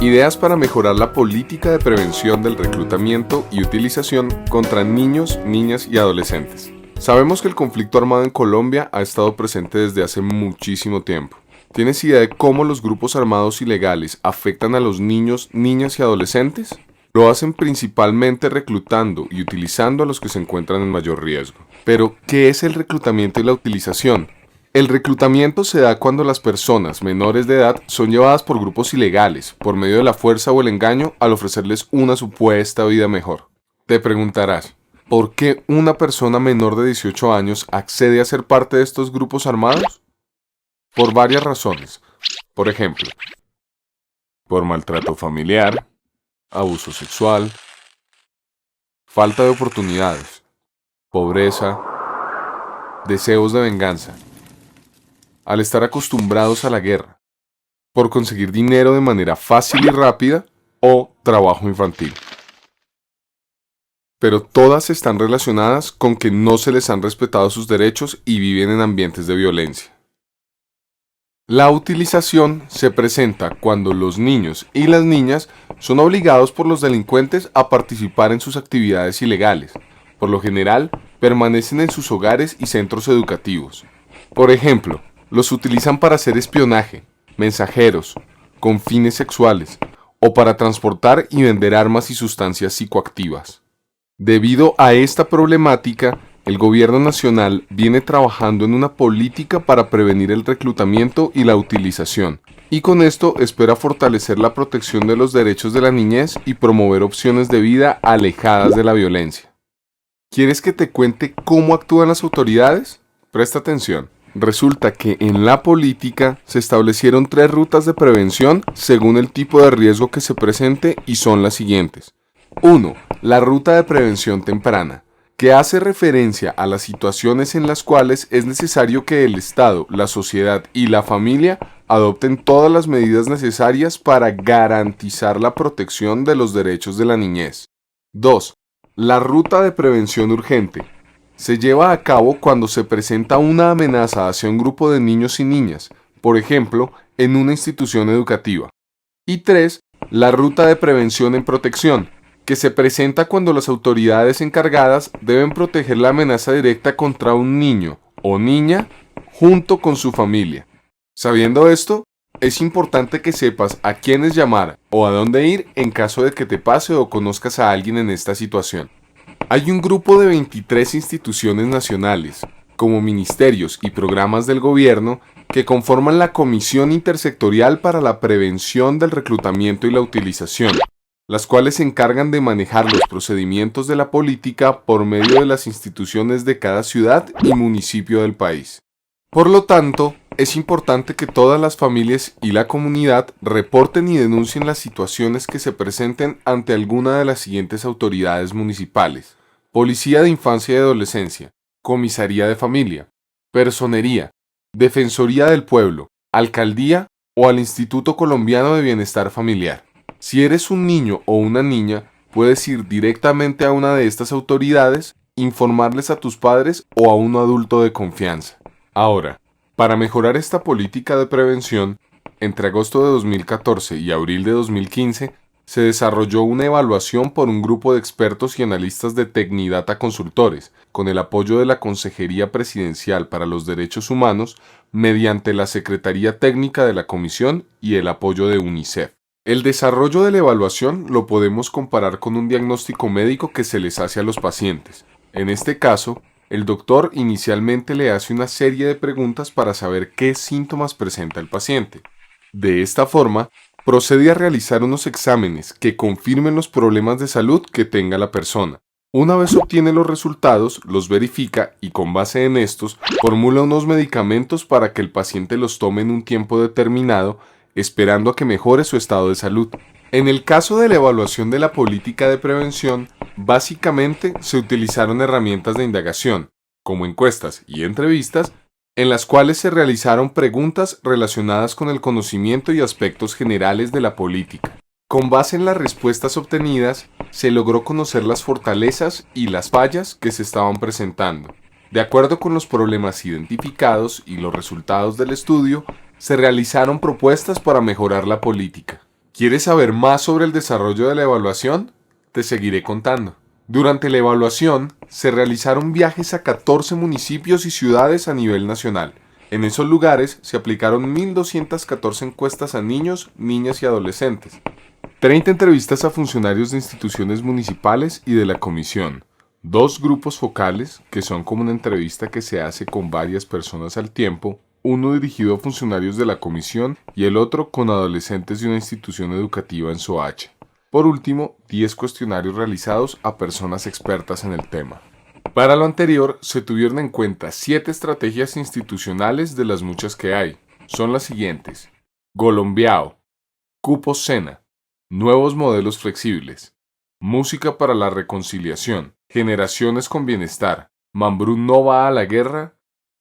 Ideas para mejorar la política de prevención del reclutamiento y utilización contra niños, niñas y adolescentes. Sabemos que el conflicto armado en Colombia ha estado presente desde hace muchísimo tiempo. ¿Tienes idea de cómo los grupos armados ilegales afectan a los niños, niñas y adolescentes? Lo hacen principalmente reclutando y utilizando a los que se encuentran en mayor riesgo. Pero, ¿qué es el reclutamiento y la utilización? El reclutamiento se da cuando las personas menores de edad son llevadas por grupos ilegales, por medio de la fuerza o el engaño, al ofrecerles una supuesta vida mejor. Te preguntarás, ¿por qué una persona menor de 18 años accede a ser parte de estos grupos armados? Por varias razones. Por ejemplo, por maltrato familiar, abuso sexual, falta de oportunidades, pobreza, deseos de venganza, al estar acostumbrados a la guerra, por conseguir dinero de manera fácil y rápida o trabajo infantil. Pero todas están relacionadas con que no se les han respetado sus derechos y viven en ambientes de violencia. La utilización se presenta cuando los niños y las niñas son obligados por los delincuentes a participar en sus actividades ilegales. Por lo general, permanecen en sus hogares y centros educativos. Por ejemplo, los utilizan para hacer espionaje, mensajeros, con fines sexuales, o para transportar y vender armas y sustancias psicoactivas. Debido a esta problemática, el gobierno nacional viene trabajando en una política para prevenir el reclutamiento y la utilización, y con esto espera fortalecer la protección de los derechos de la niñez y promover opciones de vida alejadas de la violencia. ¿Quieres que te cuente cómo actúan las autoridades? Presta atención. Resulta que en la política se establecieron 3 rutas de prevención según el tipo de riesgo que se presente y son las siguientes. 1. La ruta de prevención temprana, que hace referencia a las situaciones en las cuales es necesario que el Estado, la sociedad y la familia adopten todas las medidas necesarias para garantizar la protección de los derechos de la niñez. 2. La ruta de prevención urgente. Se lleva a cabo cuando se presenta una amenaza hacia un grupo de niños y niñas, por ejemplo, en una institución educativa. Y 3. La ruta de prevención en protección, que se presenta cuando las autoridades encargadas deben proteger la amenaza directa contra un niño o niña junto con su familia. Sabiendo esto, es importante que sepas a quiénes llamar o a dónde ir en caso de que te pase o conozcas a alguien en esta situación. Hay un grupo de 23 instituciones nacionales, como ministerios y programas del gobierno, que conforman la Comisión Intersectorial para la Prevención del Reclutamiento y la Utilización, las cuales se encargan de manejar los procedimientos de la política por medio de las instituciones de cada ciudad y municipio del país. Por lo tanto, es importante que todas las familias y la comunidad reporten y denuncien las situaciones que se presenten ante alguna de las siguientes autoridades municipales: Policía de Infancia y Adolescencia, Comisaría de Familia, Personería, Defensoría del Pueblo, Alcaldía o al Instituto Colombiano de Bienestar Familiar. Si eres un niño o una niña, puedes ir directamente a una de estas autoridades, informarles a tus padres o a un adulto de confianza. Ahora, para mejorar esta política de prevención, entre agosto de 2014 y abril de 2015, se desarrolló una evaluación por un grupo de expertos y analistas de Tecnidata Consultores, con el apoyo de la Consejería Presidencial para los Derechos Humanos, mediante la Secretaría Técnica de la Comisión y el apoyo de UNICEF. El desarrollo de la evaluación lo podemos comparar con un diagnóstico médico que se les hace a los pacientes. En este caso, el doctor inicialmente le hace una serie de preguntas para saber qué síntomas presenta el paciente. De esta forma, procede a realizar unos exámenes que confirmen los problemas de salud que tenga la persona. Una vez obtiene los resultados, los verifica y con base en estos, formula unos medicamentos para que el paciente los tome en un tiempo determinado, esperando a que mejore su estado de salud. En el caso de la evaluación de la política de prevención, básicamente se utilizaron herramientas de indagación, como encuestas y entrevistas, en las cuales se realizaron preguntas relacionadas con el conocimiento y aspectos generales de la política. Con base en las respuestas obtenidas, se logró conocer las fortalezas y las fallas que se estaban presentando. De acuerdo con los problemas identificados y los resultados del estudio, se realizaron propuestas para mejorar la política. ¿Quieres saber más sobre el desarrollo de la evaluación? Te seguiré contando. Durante la evaluación, se realizaron viajes a 14 municipios y ciudades a nivel nacional. En esos lugares se aplicaron 1.214 encuestas a niños, niñas y adolescentes, 30 entrevistas a funcionarios de instituciones municipales y de la comisión, 2 grupos focales, que son como una entrevista que se hace con varias personas al tiempo, uno dirigido a funcionarios de la comisión y el otro con adolescentes de una institución educativa en Soacha. Por último, 10 cuestionarios realizados a personas expertas en el tema. Para lo anterior, se tuvieron en cuenta 7 estrategias institucionales de las muchas que hay. Son las siguientes: Golombiao, Cupo Sena, Nuevos modelos flexibles, Música para la reconciliación, Generaciones con bienestar, Mambrú no va a la guerra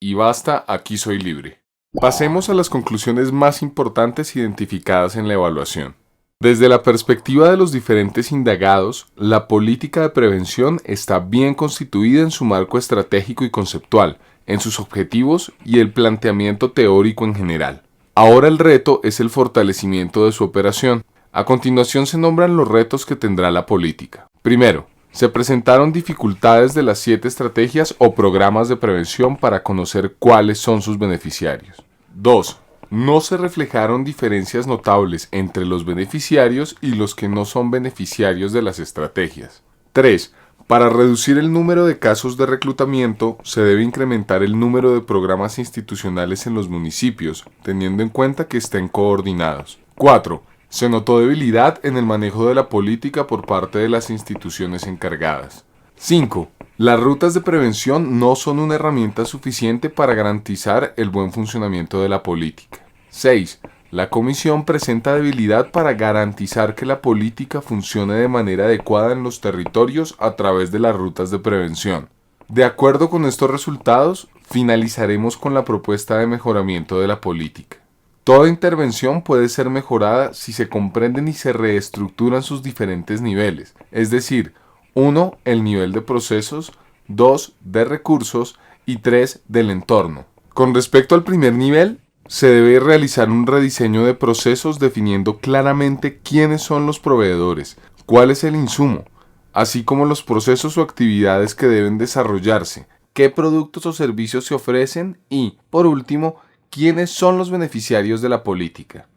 y Basta, aquí soy libre. Pasemos a las conclusiones más importantes identificadas en la evaluación. Desde la perspectiva de los diferentes indagados, la política de prevención está bien constituida en su marco estratégico y conceptual, en sus objetivos y el planteamiento teórico en general. Ahora el reto es el fortalecimiento de su operación. A continuación se nombran los retos que tendrá la política. Primero, se presentaron dificultades de las 7 estrategias o programas de prevención para conocer cuáles son sus beneficiarios. 2. No se reflejaron diferencias notables entre los beneficiarios y los que no son beneficiarios de las estrategias. 3. Para reducir el número de casos de reclutamiento, se debe incrementar el número de programas institucionales en los municipios, teniendo en cuenta que estén coordinados. 4. Se notó debilidad en el manejo de la política por parte de las instituciones encargadas. 5. Las rutas de prevención no son una herramienta suficiente para garantizar el buen funcionamiento de la política. 6. La Comisión presenta debilidad para garantizar que la política funcione de manera adecuada en los territorios a través de las rutas de prevención. De acuerdo con estos resultados, finalizaremos con la propuesta de mejoramiento de la política. Toda intervención puede ser mejorada si se comprenden y se reestructuran sus diferentes niveles, es decir, 1. El nivel de procesos, 2. De recursos y 3. Del entorno. Con respecto al primer nivel, se debe realizar un rediseño de procesos definiendo claramente quiénes son los proveedores, cuál es el insumo, así como los procesos o actividades que deben desarrollarse, qué productos o servicios se ofrecen y, por último, quiénes son los beneficiarios de la política.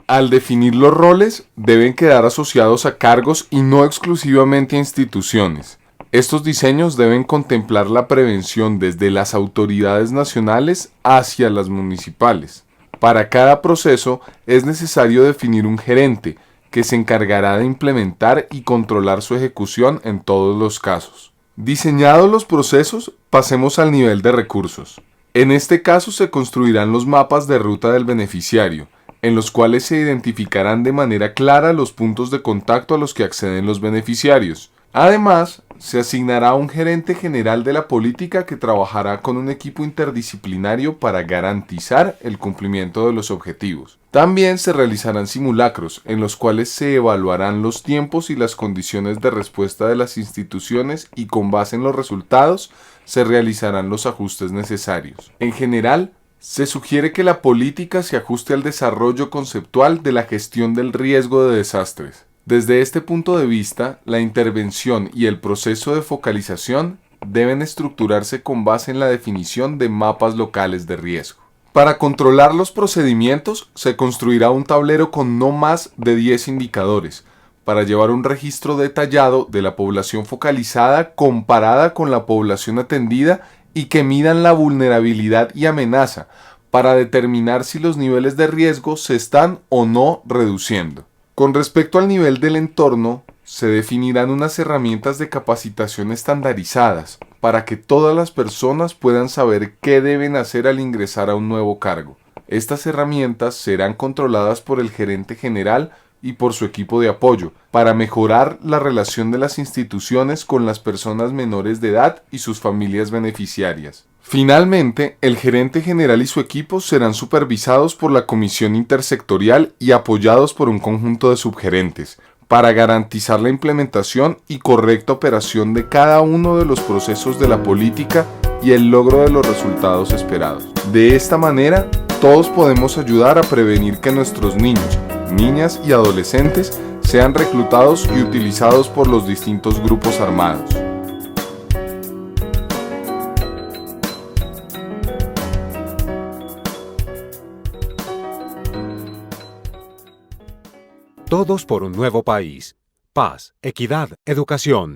Al definir los roles, deben quedar asociados a cargos y no exclusivamente a instituciones. Estos diseños deben contemplar la prevención desde las autoridades nacionales hacia las municipales. Para cada proceso es necesario definir un gerente que se encargará de implementar y controlar su ejecución en todos los casos. Diseñados los procesos, pasemos al nivel de recursos. En este caso se construirán los mapas de ruta del beneficiario, en los cuales se identificarán de manera clara los puntos de contacto a los que acceden los beneficiarios. Además, se asignará un gerente general de la política que trabajará con un equipo interdisciplinario para garantizar el cumplimiento de los objetivos. También se realizarán simulacros, en los cuales se evaluarán los tiempos y las condiciones de respuesta de las instituciones y con base en los resultados se realizarán los ajustes necesarios. En general, se sugiere que la política se ajuste al desarrollo conceptual de la gestión del riesgo de desastres. Desde este punto de vista, la intervención y el proceso de focalización deben estructurarse con base en la definición de mapas locales de riesgo. Para controlar los procedimientos, se construirá un tablero con no más de 10 indicadores, para llevar un registro detallado de la población focalizada comparada con la población atendida y que midan la vulnerabilidad y amenaza, para determinar si los niveles de riesgo se están o no reduciendo. Con respecto al nivel del entorno, se definirán unas herramientas de capacitación estandarizadas para que todas las personas puedan saber qué deben hacer al ingresar a un nuevo cargo. Estas herramientas serán controladas por el gerente general y por su equipo de apoyo para mejorar la relación de las instituciones con las personas menores de edad y sus familias beneficiarias. Finalmente, el gerente general y su equipo serán supervisados por la comisión intersectorial y apoyados por un conjunto de subgerentes, para garantizar la implementación y correcta operación de cada uno de los procesos de la política y el logro de los resultados esperados. De esta manera, todos podemos ayudar a prevenir que nuestros niños, niñas y adolescentes sean reclutados y utilizados por los distintos grupos armados. Todos por un nuevo país. Paz, equidad, educación.